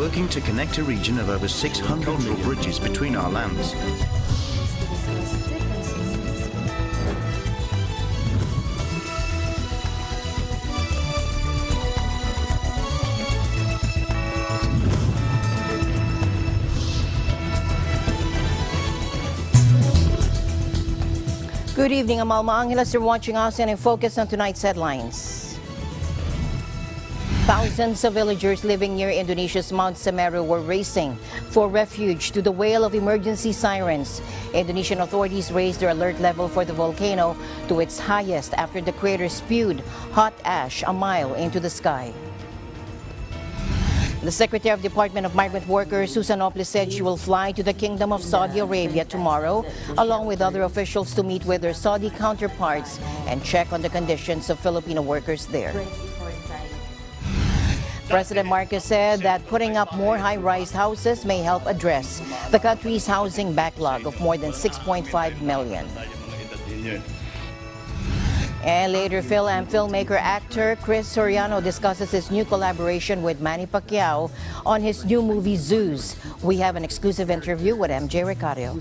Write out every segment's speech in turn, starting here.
working to connect a region of over 600 million bridges between our lands. Good evening, I'm Alma Angeles. You're watching ASEAN in Focus on tonight's headlines. Thousands of villagers living near Indonesia's Mount Semeru were racing for refuge to the wail of emergency sirens. Indonesian authorities raised their alert level for the volcano to its highest after the crater spewed hot ash a mile into the sky. The Secretary of Department of Migrant Workers, Susan Ople, said she will fly to the Kingdom of Saudi Arabia tomorrow, along with other officials, to meet with their Saudi counterparts and check on the conditions of Filipino workers there. President Marcos said that putting up more high-rise houses may help address the country's housing backlog of more than 6.5 million. And later, filmmaker actor Chris Soriano discusses his new collaboration with Manny Pacquiao on his new movie Zeus. We have an exclusive interview with MJ Ricario.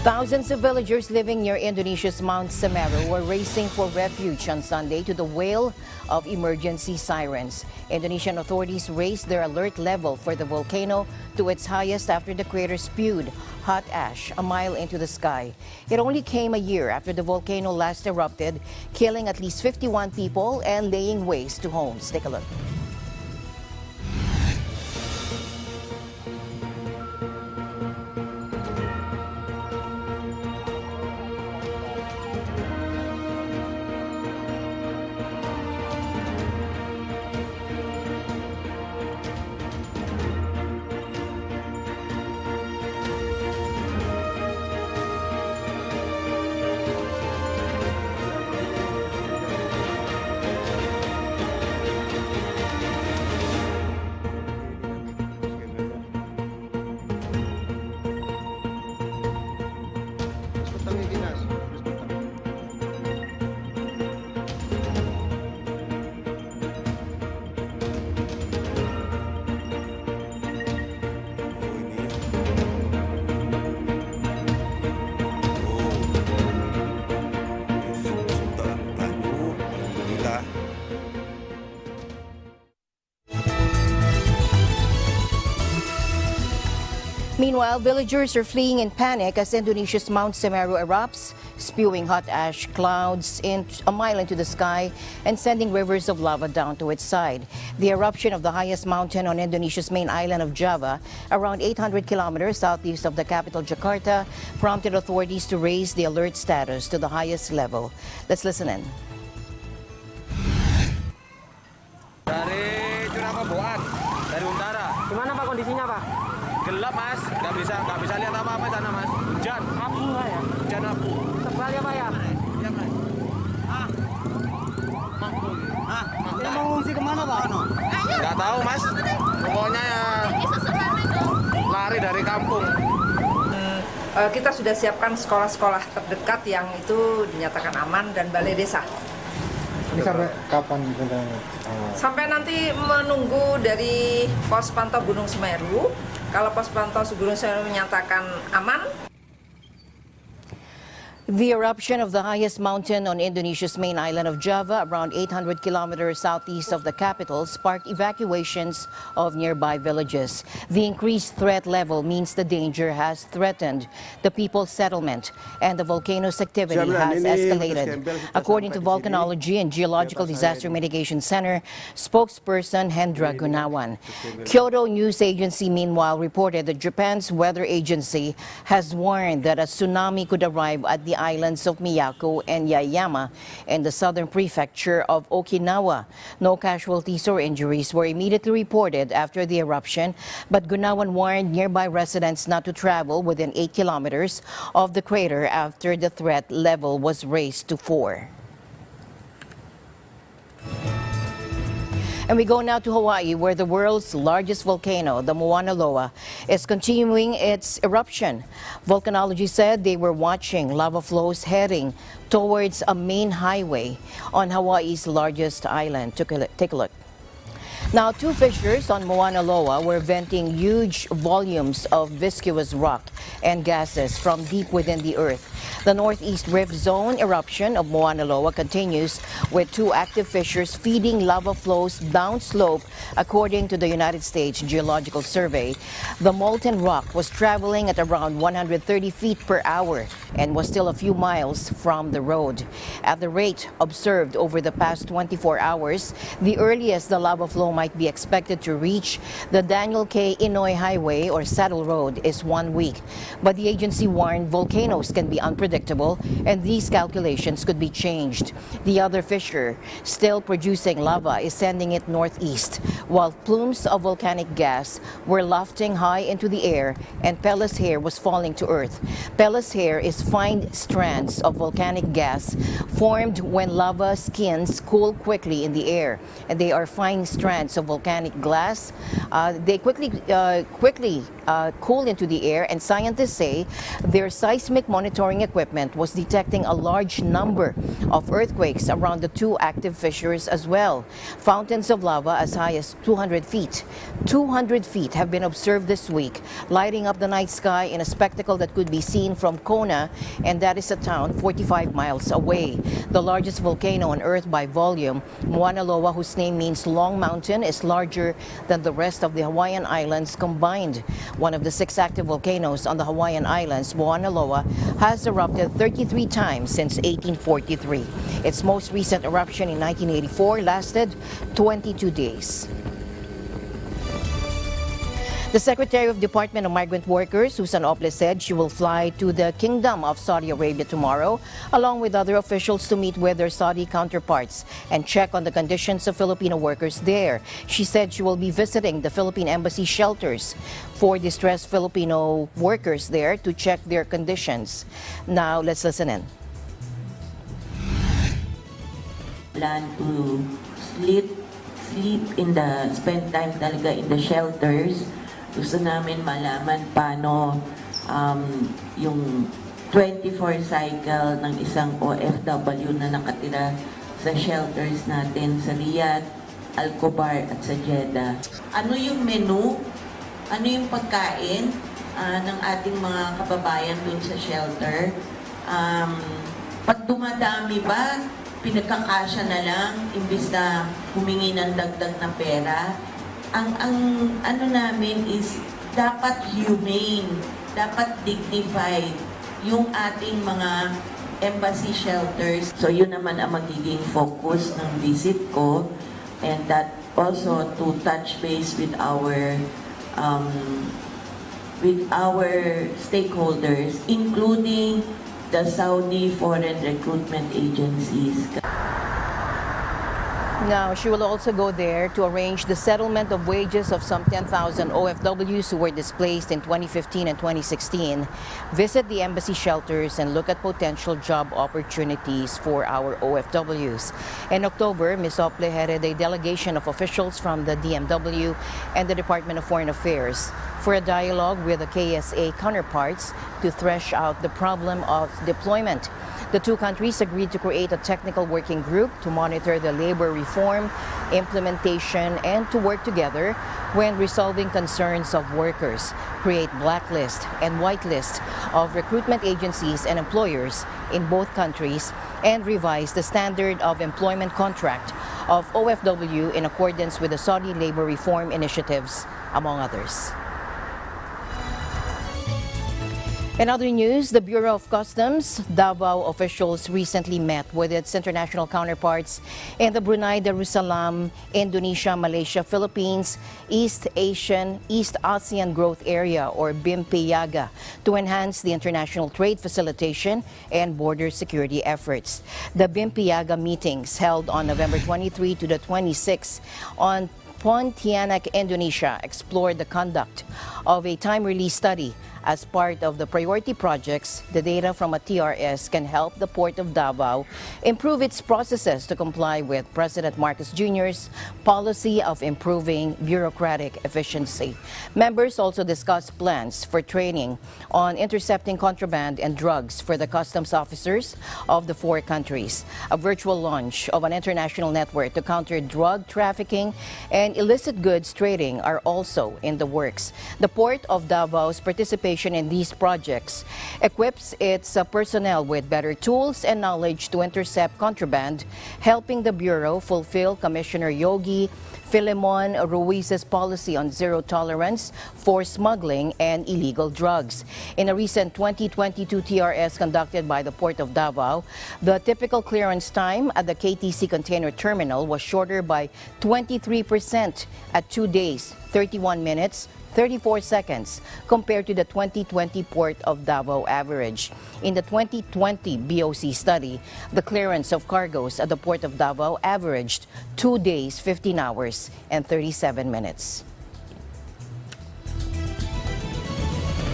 Thousands of villagers living near Indonesia's Mount Semeru were racing for refuge on Sunday to the wail of emergency sirens. Indonesian authorities raised their alert level for the volcano to its highest after the crater spewed hot ash a mile into the sky. It only came a year after the volcano last erupted, killing at least 51 people and laying waste to homes. Take a look. Meanwhile, villagers are fleeing in panic as Indonesia's Mount Semeru erupts, spewing hot ash clouds a mile into the sky and sending rivers of lava down to its side. The eruption of the highest mountain on Indonesia's main island of Java, around 800 kilometers southeast of the capital Jakarta, prompted authorities to raise the alert status to the highest level. Let's listen in. Dari curah Koboan, dari utara. Gimana Pak kondisinya Pak? Gelap Mas, nggak bisa lihat apa-apa sana Mas. Hujan. Abu nggak ya? Hujan abu. Tebal ya Pak ya? Iya Mas. Ini mau ngungsi kemana Pak? Nggak tahu Mas. Pokoknya ya lari dari kampung. Kita sudah siapkan sekolah-sekolah terdekat yang itu dinyatakan aman dan balai desa. Ini sampai kapan? Sampai nanti menunggu dari pos pantau Gunung Semeru. Kalau pos pantau Gunung Semeru menyatakan aman. The eruption of the highest mountain on Indonesia's main island of Java, around 800 kilometers southeast of the capital, sparked evacuations of nearby villages. The increased threat level means the danger has threatened the people's settlement and the volcano's activity has escalated. According to Volcanology and Geological Disaster Mitigation Center spokesperson Hendra Gunawan. Kyoto News Agency, meanwhile, reported that Japan's weather agency has warned that a tsunami could arrive at the islands of Miyako and Yaeyama in the southern prefecture of Okinawa. No casualties or injuries were immediately reported after the eruption, but Gunawan warned nearby residents not to travel within 8 kilometers of the crater after the threat level was raised to 4. And we go now to Hawaii, where the world's largest volcano, the Mauna Loa, is continuing its eruption. Volcanology said they were watching lava flows heading towards a main highway on Hawaii's largest island. Take a look. Now, two fissures on Mauna Loa were venting huge volumes of viscous rock and gases from deep within the earth. The Northeast Rift Zone eruption of Mauna Loa continues with two active fissures feeding lava flows downslope, according to the United States Geological Survey. The molten rock was traveling at around 130 feet per hour and was still a few miles from the road. At the rate observed over the past 24 hours, the earliest the lava flow might be expected to reach the Daniel K. Inouye Highway or Saddle Road is 1 week. But the agency warned volcanoes can be unpredictable and these calculations could be changed. The other fissure, still producing lava, is sending it northeast, while plumes of volcanic gas were lofting high into the air and Pellis hair was falling to earth. Pellis hair is fine strands of volcanic gas formed when lava skins cool quickly in the air, and they are fine strands of volcanic glass. They quickly cool into the air, and scientists say their seismic monitoring equipment was detecting a large number of earthquakes around the two active fissures as well. Fountains of lava as high as 200 feet. 200 feet have been observed this week, lighting up the night sky in a spectacle that could be seen from Kona, and that is a town 45 miles away. The largest volcano on Earth by volume, Mauna Loa, whose name means Long Mountain, is larger than the rest of the Hawaiian Islands combined. One of the 6 active volcanoes on the Hawaiian Islands, Mauna Loa, has erupted 33 times since 1843. Its most recent eruption in 1984 lasted 22 days. The Secretary of Department of Migrant Workers, Susan Ople, said she will fly to the Kingdom of Saudi Arabia tomorrow, along with other officials, to meet with their Saudi counterparts and check on the conditions of Filipino workers there. She said she will be visiting the Philippine Embassy shelters for distressed Filipino workers there to check their conditions. Now, let's listen in. Plan to spend time talaga in the shelters. Gusto namin malaman paano yung 24 cycle ng isang OFW na nakatira sa shelters natin sa Riyadh, Al-Khobar at sa Jeddah. Ano yung menu? Ano yung pagkain ng ating mga kababayan dun sa shelter? Pag dumadami ba, pinagkakasya na lang imbis na humingi ng dagdag na pera? Ang ano namin is dapat humane, dapat dignified yung ating mga embassy shelters. So yun naman ang magiging focus ng visit ko, and that also to touch base with our stakeholders, including the Saudi foreign recruitment agencies. Now, she will also go there to arrange the settlement of wages of some 10,000 OFWs who were displaced in 2015 and 2016, visit the embassy shelters, and look at potential job opportunities for our OFWs. In October, Ms. Ople headed a delegation of officials from the DMW and the Department of Foreign Affairs for a dialogue with the KSA counterparts to thresh out the problem of deployment. The two countries agreed to create a technical working group to monitor the labor reform, implementation, and to work together when resolving concerns of workers, create blacklist and whitelist of recruitment agencies and employers in both countries, and revise the standard of employment contract of OFW in accordance with the Saudi labor reform initiatives, among others. In other news, the Bureau of Customs Davao officials recently met with its international counterparts in the Brunei Darussalam, Indonesia, Malaysia, Philippines, East ASEAN Growth Area or BIMPIAGA to enhance the international trade facilitation and border security efforts. The BIMPIAGA meetings held on November 23 to the 26th on Pontianak, Indonesia, explored the conduct of a time-release study As part of the priority projects, the data from a TRS can help the Port of Davao improve its processes to comply with President Marcos Jr.'s policy of improving bureaucratic efficiency. Members also discussed plans for training on intercepting contraband and drugs for the customs officers of the four countries. A virtual launch of an international network to counter drug trafficking and illicit goods trading are also in the works. The Port of Davao's participation in these projects equips its personnel with better tools and knowledge to intercept contraband, helping the Bureau fulfill Commissioner Yogi Filemon Ruiz's policy on zero tolerance for smuggling and illegal drugs. In a recent 2022 TRS conducted by the Port of Davao, the typical clearance time at the KTC container terminal was shorter by 23% at 2 days, 31 minutes, 34 seconds compared to the 2020 Port of Davao average. In the 2020 BOC study, the clearance of cargoes at the Port of Davao averaged 2 days, 15 hours, and 37 minutes.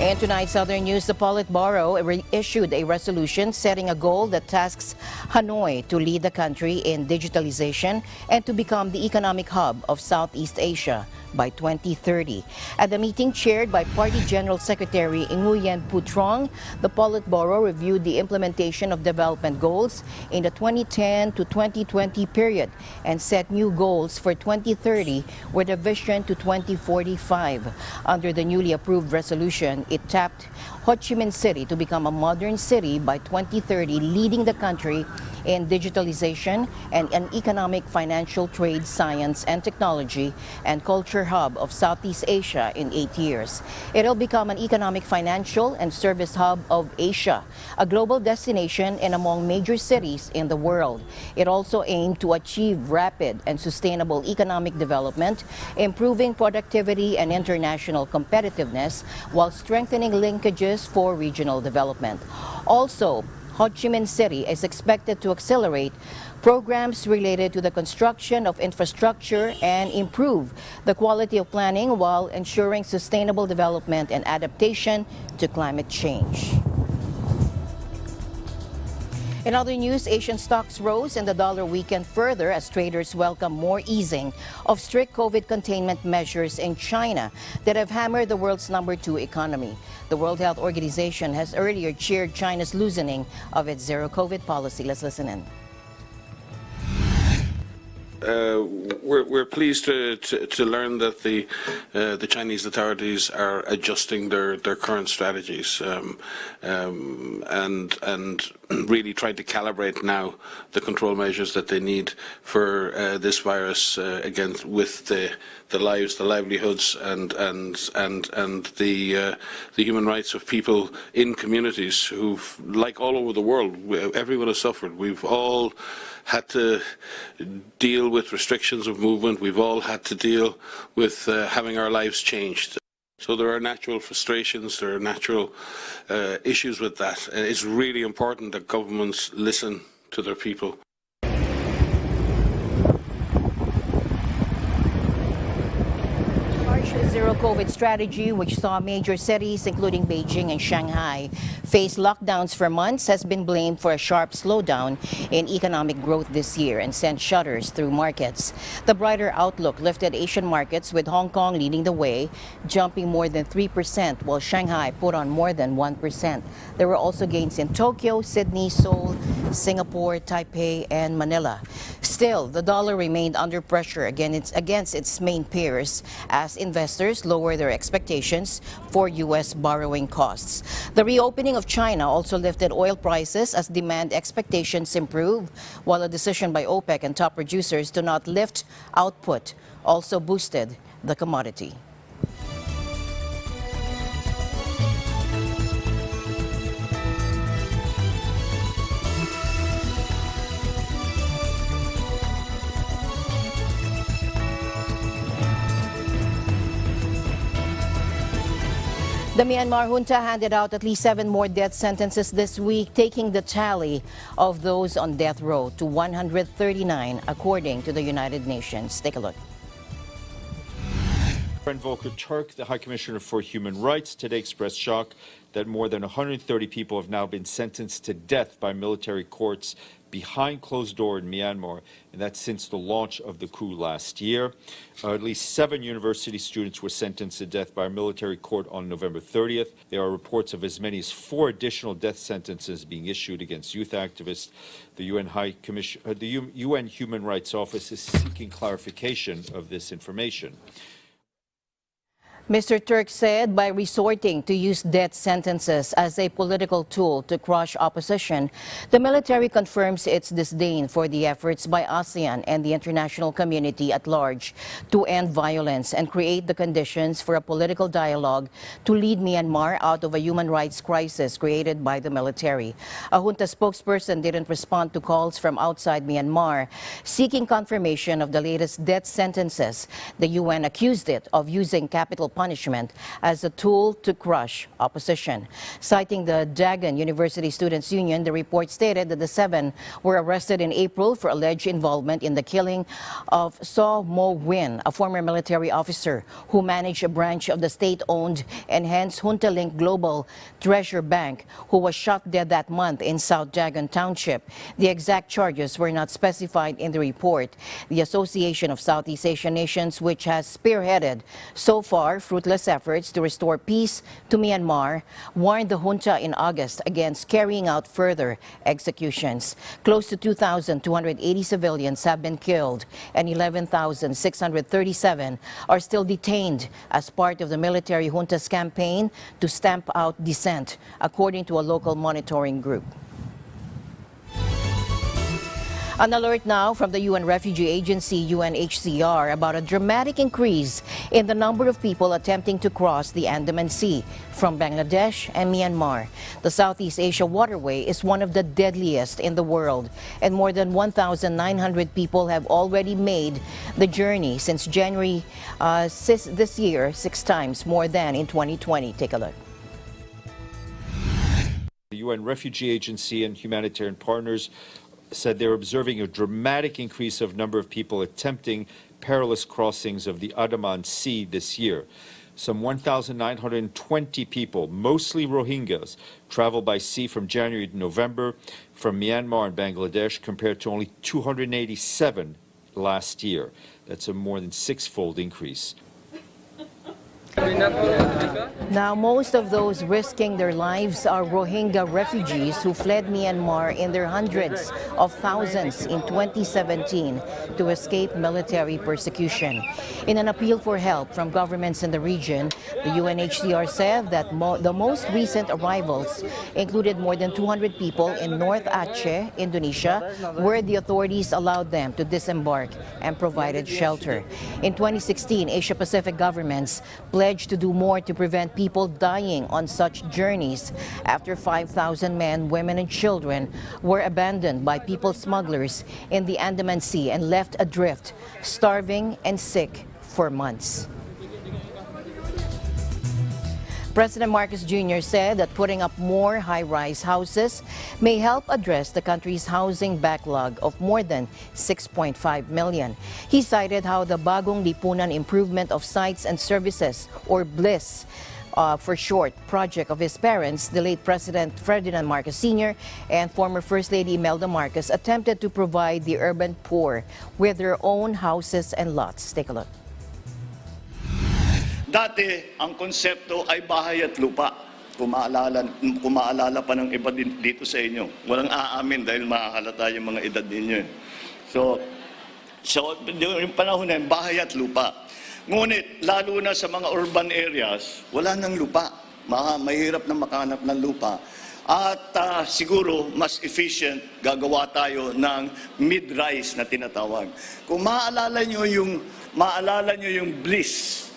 And tonight's other news, the Politburo issued a resolution setting a goal that tasks Hanoi to lead the country in digitalization and to become the economic hub of Southeast Asia by 2030. At the meeting chaired by Party General Secretary Nguyen Putrong, the Politburo reviewed the implementation of development goals in the 2010 to 2020 period and set new goals for 2030 with a vision to 2045. Under the newly approved resolution, it tapped Ho Chi Minh City to become a modern city by 2030, leading the country in digitalization and an economic, financial, trade, science and technology and culture hub of Southeast Asia in 8 years. It'll become an economic, financial and service hub of Asia, a global destination and among major cities in the world. It also aimed to achieve rapid and sustainable economic development, improving productivity and international competitiveness while strengthening linkages for regional development. Also, Ho Chi Minh City is expected to accelerate programs related to the construction of infrastructure and improve the quality of planning while ensuring sustainable development and adaptation to climate change. In other news, Asian stocks rose and the dollar weakened further as traders welcome more easing of strict COVID containment measures in China that have hammered the world's #2 economy. The World Health Organization has earlier cheered China's loosening of its zero COVID policy. Let's listen in. We're pleased to learn that the Chinese authorities are adjusting their current strategies and really trying to calibrate now the control measures that they need for this virus again with the lives, the livelihoods, and the human rights of people in communities who've, like all over the world, everyone has suffered. We've all had to deal with restrictions of movement. We've all had to deal with having our lives changed. So there are natural frustrations, there are natural issues with that. It's really important that governments listen to their people. Zero COVID strategy, which saw major cities, including Beijing and Shanghai, face lockdowns for months, has been blamed for a sharp slowdown in economic growth this year and sent shudders through markets. The brighter outlook lifted Asian markets, with Hong Kong leading the way, jumping more than 3%, while Shanghai put on more than 1%. There were also gains in Tokyo, Sydney, Seoul, Singapore, Taipei, and Manila. Still, the dollar remained under pressure against its main peers as investors lower their expectations for U.S. borrowing costs. The reopening of China also lifted oil prices as demand expectations improve, while a decision by OPEC and top producers to not lift output also boosted the commodity. The Myanmar junta handed out at least 7 more death sentences this week, taking the tally of those on death row to 139, according to the United Nations. Take a look. Volker Turk, the High Commissioner for Human Rights, today expressed shock that more than 130 people have now been sentenced to death by military courts behind closed doors in Myanmar, and that's since the launch of the coup last year. At least 7 university students were sentenced to death by a military court on November 30th. There are reports of as many as 4 additional death sentences being issued against youth activists. The UN Human Rights Office is seeking clarification of this information. Mr. Turk said by resorting to use death sentences as a political tool to crush opposition, the military confirms its disdain for the efforts by ASEAN and the international community at large to end violence and create the conditions for a political dialogue to lead Myanmar out of a human rights crisis created by the military. A junta spokesperson didn't respond to calls from outside Myanmar seeking confirmation of the latest death sentences. The UN accused it of using capital punishment as a tool to crush opposition. Citing the Dagon University Students' Union, the report stated that the 7 were arrested in April for alleged involvement in the killing of So Mo Win, a former military officer who managed a branch of the state-owned and hence junta-linked Global Treasure Bank, who was shot dead that month in South Dagon Township. The exact charges were not specified in the report. The Association of Southeast Asian Nations, which has spearheaded so far fruitless efforts to restore peace to Myanmar, warned the junta in August against carrying out further executions. Close to 2,280 civilians have been killed and 11,637 are still detained as part of the military junta's campaign to stamp out dissent, according to a local monitoring group. An alert now from the UN Refugee Agency, UNHCR, about a dramatic increase in the number of people attempting to cross the Andaman Sea from Bangladesh and Myanmar. The Southeast Asia waterway is one of the deadliest in the world, and more than 1,900 people have already made the journey since January this year, 6 times more than in 2020. Take a look. The UN Refugee Agency and humanitarian partners said they're observing a dramatic increase of number of people attempting perilous crossings of the Andaman Sea this year. Some 1,920 people, mostly Rohingyas, traveled by sea from January to November from Myanmar and Bangladesh, compared to only 287 last year. That's a more than 6-fold increase. Now, most of those risking their lives are Rohingya refugees who fled Myanmar in their hundreds of thousands in 2017 to escape military persecution. In an appeal for help from governments in the region, the UNHCR said that the most recent arrivals included more than 200 people in North Aceh, Indonesia, where the authorities allowed them to disembark and provided shelter. In 2016, Asia-Pacific governments pledged to do more to prevent people dying on such journeys after 5,000 men, women, and children were abandoned by people smugglers in the Andaman Sea and left adrift, starving and sick for months. President Marcos Jr. said that putting up more high-rise houses may help address the country's housing backlog of more than 6.5 million. He cited how the Bagong Lipunan Improvement of Sites and Services, or BLISS, for short, project of his parents, the late President Ferdinand Marcos Sr. and former First Lady Imelda Marcos, attempted to provide the urban poor with their own houses and lots. Take a look. Dati, ang konsepto ay bahay at lupa. Kung maalala pa ng iba dito sa inyo. Walang aamin dahil mahahalata yung mga edad ninyo. So yung panahon na yun, bahay at lupa. Ngunit, lalo na sa mga urban areas, wala nang lupa. Mahirap na makahanap ng lupa. At siguro, mas efficient, gagawa tayo ng mid-rise na tinatawag. Kung maalala nyo yung BLISS,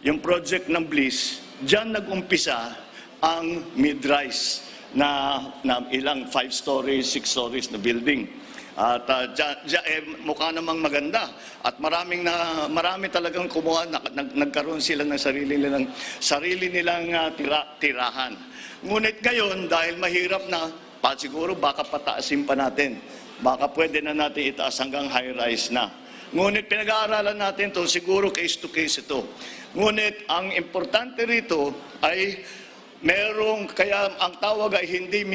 yung project ng BLISS, diyan nag-umpisa ang mid-rise na ilang 5 stories, 6 stories na building. At mukha namang maganda. At marami talagang kumuha, nagkaroon sila ng sarili nilang tirahan. Ngunit ngayon, dahil mahirap na, siguro baka pataasin pa natin. Baka pwede na natin itaas hanggang high-rise na. Ngunit pinag-aaralan natin to, siguro case to case ito. Ngunit ang importante rito ay kaya ang tawag ay hindi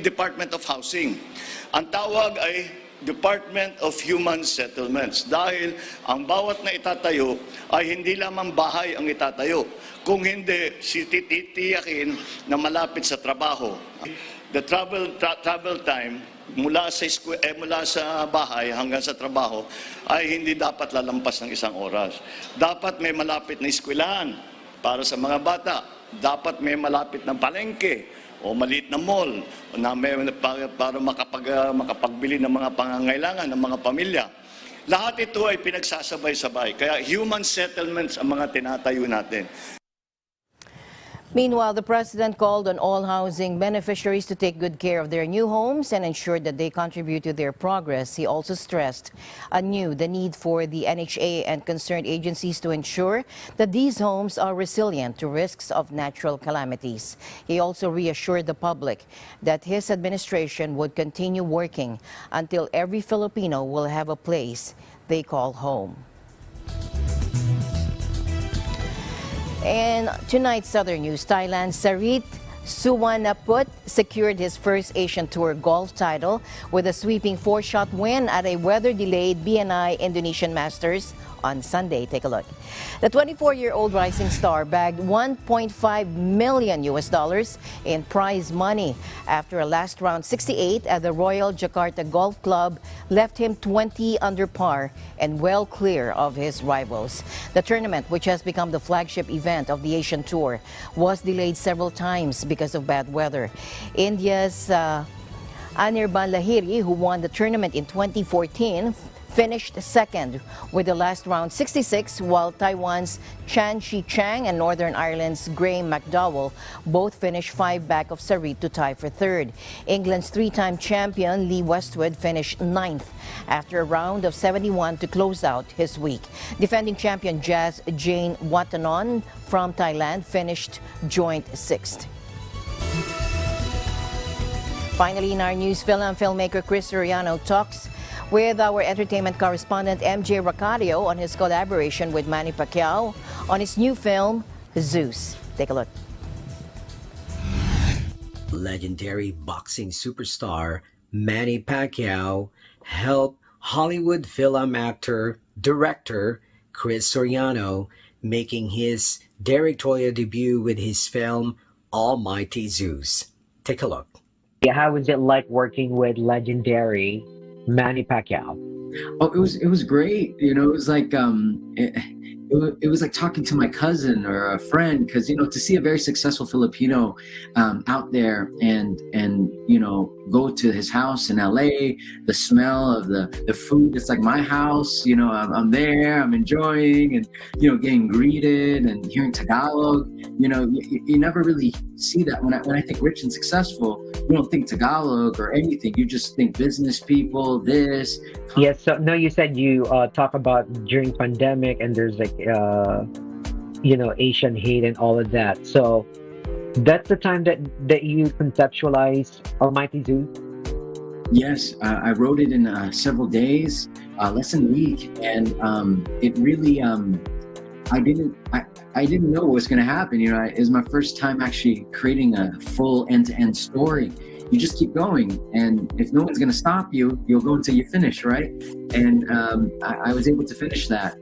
Department of Housing. Ang tawag ay Department of Human Settlements dahil ang bawat na itatayo ay hindi lamang bahay ang itatayo, kung hindi titiyakin na malapit sa trabaho. The travel time mula sa bahay hanggang sa trabaho ay hindi dapat lalampas ng 1 oras. Dapat may malapit na eskwelahan para sa mga bata. Dapat may malapit na palengke o maliit na mall na para makapagbili ng mga pangangailangan ng mga pamilya. Lahat ito ay pinagsasabay-sabay. Kaya human settlements ang mga tinatayo natin. Meanwhile, the president called on all housing beneficiaries to take good care of their new homes and ensure that they contribute to their progress. He also stressed anew the need for the NHA and concerned agencies to ensure that these homes are resilient to risks of natural calamities. He also reassured the public that his administration would continue working until every Filipino will have a place they call home. And tonight's other news, Thailand's Sarit Suwanaput secured his first Asian Tour golf title with a sweeping 4-shot win at a weather-delayed BNI Indonesian Masters on Sunday. Take a look. The 24-year-old rising star bagged $1.5 million in prize money after a last round 68 at the Royal Jakarta Golf Club left him 20 under par and well clear of his rivals. The tournament, which has become the flagship event of the Asian Tour, was delayed several times because of bad weather. India's Anirban Lahiri, who won the tournament in 2014, finished second with the last round 66, while Taiwan's Chan Shi-chang and Northern Ireland's Graham McDowell both finished 5 back of Sarit to tie for third. England's 3-time champion Lee Westwood finished 9th after a round of 71 to close out his week. Defending champion Jazz Jane Watanon from Thailand finished joint 6th. Finally, in our news, filmmaker Chris Soriano talks with our entertainment correspondent MJ Racadio on his collaboration with Manny Pacquiao on his new film, Zeus. Take a look. Legendary boxing superstar Manny Pacquiao helped Hollywood film actor, director Chris Soriano making his directorial debut with his film Almighty Zeus. Take a look. How was it like working with legendary Manny Pacquiao? Oh, it was great. You know, it was like it was like talking to my cousin or a friend, because to see a very successful Filipino out there and go to his house in LA, the smell of the food, it's like my house. I'm there, I'm enjoying, and getting greeted and hearing Tagalog. You never really see that. When I think rich and successful, you don't think Tagalog or anything. You just think business people, this. Yes. So no, you said you talk about during pandemic and there's like Asian hate and all of that. So that's the time that you conceptualized Almighty Zeus? Yes, I wrote it in several days, less than a week, and it really I didn't know what was going to happen. It was my first time actually creating a full end-to-end story. You just keep going, and if no one's going to stop you, you'll go until you finish, right? And I was able to finish that,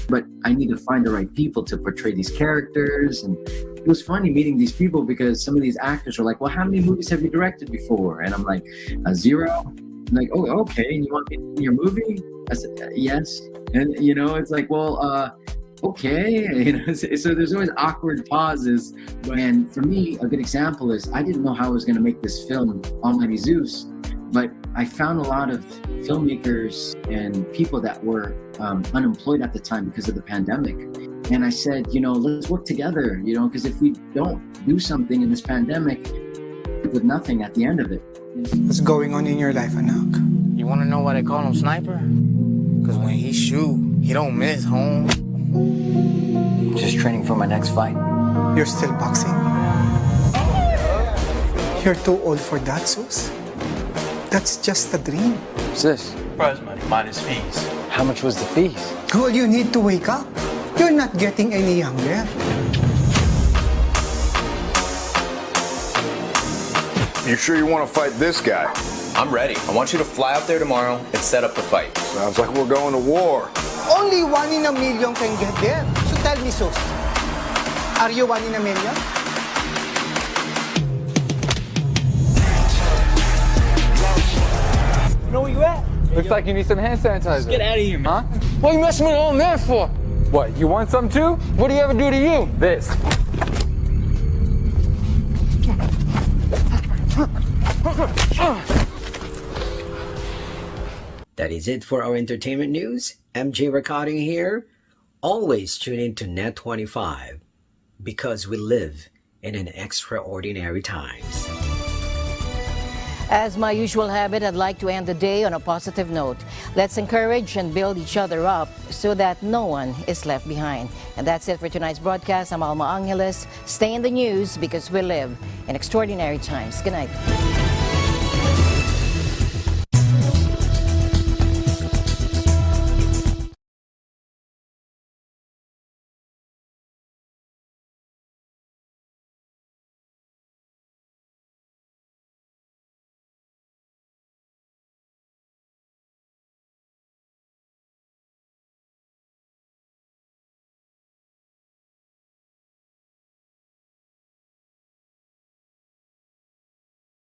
but I need to find the right people to portray these characters. And it was funny meeting these people, because some of these actors were like, well, how many movies have you directed before? And I'm like, 0. I'm like, oh, okay, and you want me in your movie? I said, yes. And it's like, well, okay. So there's always awkward pauses. And for me, a good example is I didn't know how I was going to make this film, Almighty Zeus, but I found a lot of filmmakers and people that were unemployed at the time because of the pandemic. And I said, let's work together, because if we don't do something in this pandemic, with nothing at the end of it. What's going on in your life, Anak? You want to know why they call him Sniper? Because when he shoot, he don't miss home. Just training for my next fight. You're still boxing? You're too old for that, Sus. That's just a dream. What's this? prize money minus fees. How much was the fees? Well, you need to wake up. You're not getting any younger. You sure you want to fight this guy? I'm ready. I want you to fly out there tomorrow and set up the fight. Sounds like we're going to war. Only 1 in a million can get there. So tell me, Sus, are you 1 in a million? Know where you at? Looks like you need some hand sanitizer. Just get out of here, man. Huh? What are you messing with an old man for? What, you want some too? What do you ever do to you? This. That is it for our entertainment news. MJ Ricardo here. Always tune in to Net 25 because we live in an extraordinary times. As my usual habit, I'd like to end the day on a positive note. Let's encourage and build each other up so that no one is left behind. And that's it for tonight's broadcast. I'm Alma Angeles. Stay in the news because we live in extraordinary times. Good night.